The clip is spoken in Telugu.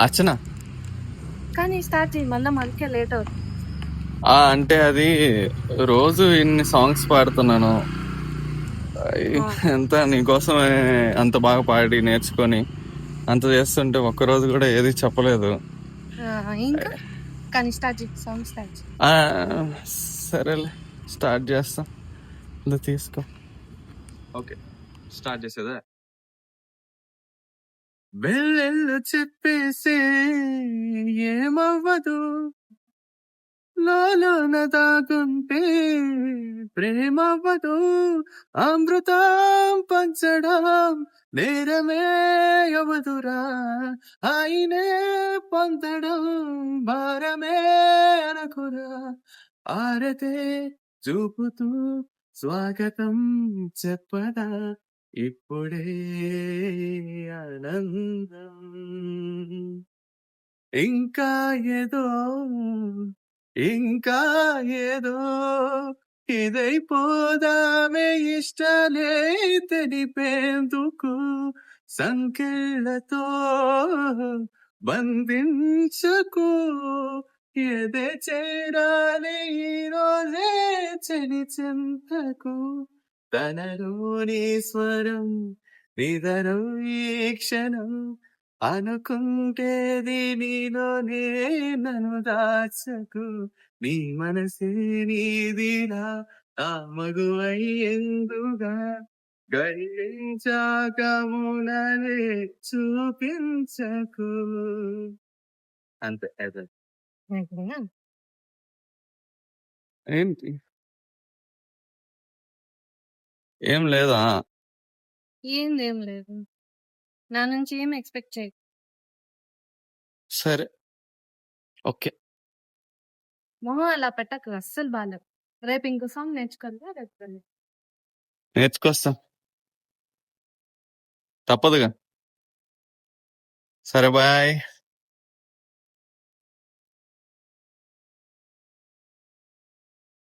అర్చన. కానీ స్టార్ట్ చేయి, మళ్ళీ మనకే లేట్ అవుతుంది. అంటే అది రోజు ఇన్ని సాంగ్స్ పాడుతున్నాను. ఎంత నీకోసమే అంత బాగా పాడి నేర్చుకొని అంత చేస్తుంటే ఒక్కరోజు కూడా ఏది చెప్పలేదు. ఇంకా కానీ స్టార్ట్ చేయి, సాంగ్ స్టార్ట్ చేయి. సరేలే, స్టార్ట్ చేస్తా. తీసుకో. ఓకే, స్టార్ట్ చేసేదా? వెళ్ళెళ్ళు చెప్పేసే ఏమవ్వదు, లోన దాగుంటే ప్రేమవ్వదు, అమృతం పంచడం నేరమే అవదురా, ఆయనే పొందడం భారమే అనకురా, ఆరతే చూపుతూ స్వాగతం చెప్పదా ఇప్పుడే ఆనందం, ఇంకా ఏదో ఇంకా ఏదో ఇదైపోదామే ఇష్టాలే తెలిపేందుకు, సంకెళ్ళతో బంధించకు, ఎదే చేరాలి ఈరోజే చెలి చింతకు, తనలోని స్వరం నిదరం ఈ క్షణం, అనుకుంటేది నీలోనే నన్ను దాచకు, నీ మనసే నీదిలా ఆ మగువై ఎందుగా, గడిచాక మునలే చూపించకు. అంతే అదే. ఏంటి ఏం లేదా? ఏందేం లేదు, నా నుంచి ఏం ఎక్స్పెక్ట్ చేయి. సరే, ఓకే. మొహం అలా పెట్టకు, అస్సలు బాగాలేదు. రేపు ఇంకో సాంగ్ నేర్చుకోవాలిగా, రేపు నేర్చుకొస్తా, తప్పదుగా. సరే, బాయ్.